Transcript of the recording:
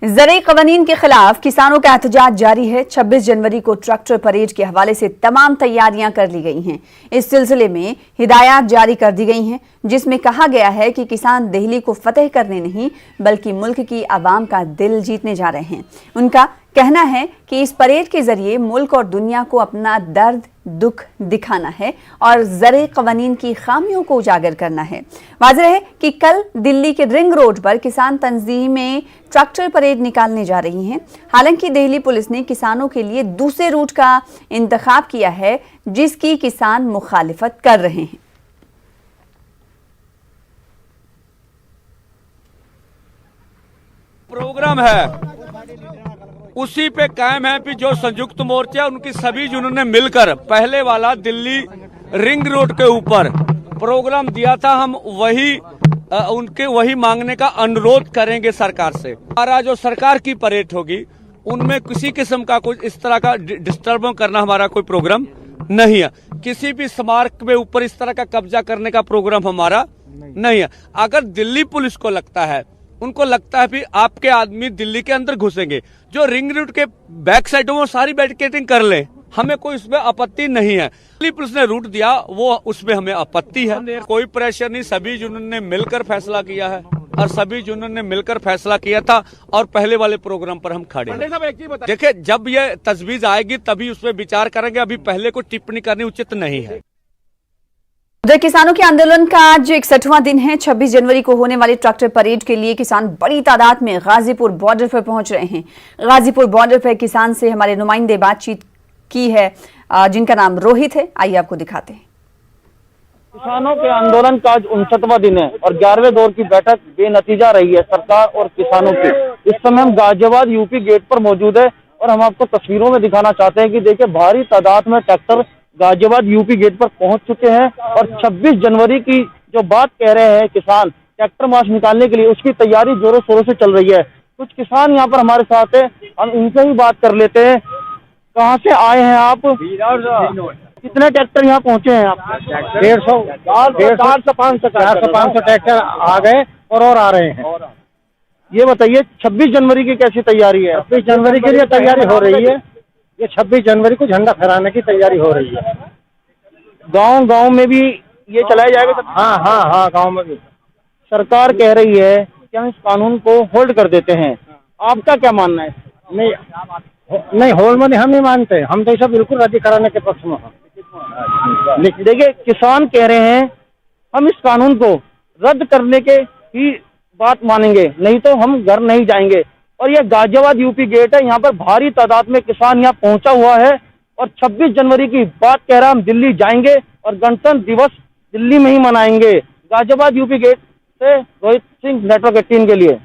ज़रूरी क़वानीन के खिलाफ किसानों का एहतजाज जारी है। 26 जनवरी को ट्रैक्टर परेड के हवाले से तमाम तैयारियां कर ली गई हैं। इस सिलसिले में हिदायत जारी कर दी गई हैं, जिसमें कहा गया है कि किसान दिल्ली को फतेह करने नहीं बल्कि मुल्क की आवाम का दिल जीतने जा रहे हैं। उनका कहना है कि इस परेड के जरिए मुल्क और दुनिया को अपना दर्द दुख दिखाना है और ज़रूरी क़वानीन की खामियों को उजागर करना है। वाज़ेह है कि कल दिल्ली के रिंग रोड पर किसान तंजीमें ट्रैक्टर परेड निकालने जा रही हैं। हालांकि दिल्ली पुलिस ने किसानों के लिए दूसरे रूट का इंतखाब किया है, जिसकी किसान मुखालिफत कर रहे हैं। प्रोग्राम है उसी पे कायम है कि जो संयुक्त मोर्चा उनकी सभी जिन्होंने मिलकर पहले वाला दिल्ली रिंग रोड के ऊपर प्रोग्राम दिया था, हम उनके वही मांगने का अनुरोध करेंगे सरकार से। हमारा जो सरकार की परेड होगी उनमें किसी किस्म का कुछ इस तरह का डिस्टर्ब करना हमारा कोई प्रोग्राम नहीं है। किसी भी स्मारक के ऊपर इस तरह का कब्जा करने का प्रोग्राम हमारा नहीं है। अगर दिल्ली पुलिस को लगता है, उनको लगता है कि आपके आदमी दिल्ली के अंदर घुसेंगे, जो रिंग रोड के बैक साइड वो सारी बैरिकेडिंग कर ले, हमें कोई उसमें आपत्ति नहीं है। दिल्ली पुलिस ने रूट दिया वो उसमें हमें आपत्ति है। कोई प्रेशर नहीं, सभी यूनियन ने मिलकर फैसला किया है और सभी यूनियन ने मिलकर फैसला किया था और पहले वाले प्रोग्राम पर हम खड़े हैं। देखिए, जब ये तजवीज आएगी तभी उसमें विचार करेंगे, अभी पहले को टिप्पणी करनी उचित नहीं है। उधर किसानों के आंदोलन का आज 61वां दिन है। 26 जनवरी को होने वाली ट्रैक्टर परेड के लिए किसान बड़ी तादाद में गाजीपुर बॉर्डर पर पहुंच रहे हैं। गाजीपुर बॉर्डर पर किसान से हमारे नुमाइंदे बातचीत की है, जिनका नाम रोहित है। आइए आपको दिखाते हैं। किसानों के आंदोलन का आज 59वां दिन है और 11वें दौर की बैठक बेनतीजा रही है सरकार और किसानों की। इस समय हम गाजियाबाद यूपी गेट पर मौजूद है और हम आपको तस्वीरों में दिखाना चाहते हैं कि देखिए, भारी तादाद में ट्रैक्टर गाजियाबाद यूपी गेट पर पहुंच चुके हैं और 26 जनवरी की जो बात कह रहे हैं किसान ट्रैक्टर मार्च निकालने के लिए, उसकी तैयारी जोरों शोरों से चल रही है। कुछ किसान यहाँ पर हमारे साथ है, हम इनसे ही बात कर लेते हैं। कहाँ से आए हैं आप? कितने ट्रैक्टर यहाँ पहुँचे हैं आप? 150 400-500 ट्रैक्टर आ गए और आ रहे हैं। ये बताइए, 26 जनवरी की कैसी तैयारी है? 26 जनवरी के लिए तैयारी हो रही है। ये 26 जनवरी को झंडा फहराने की तैयारी हो रही है। गांव में भी ये चलाया जाएगा? हाँ, गांव में भी। सरकार कह रही है कि हम इस कानून को होल्ड कर देते हैं, आपका क्या मानना है? नहीं, होल्ड में हम नहीं मानते, हम तो सब बिल्कुल रद्द कराने के पक्ष में हैं। देखिए, किसान कह रहे हैं हम इस कानून को रद्द करने के ही बात मानेंगे, नहीं तो हम घर नहीं जाएंगे। और यह गाजियाबाद यूपी गेट है, यहाँ पर भारी तादाद में किसान यहाँ पहुंचा हुआ है और 26 जनवरी की बात कह रहा हम दिल्ली जाएंगे और गणतंत्र दिवस दिल्ली में ही मनाएंगे। गाजियाबाद यूपी गेट से रोहित सिंह, नेटवर्क 18 के लिए।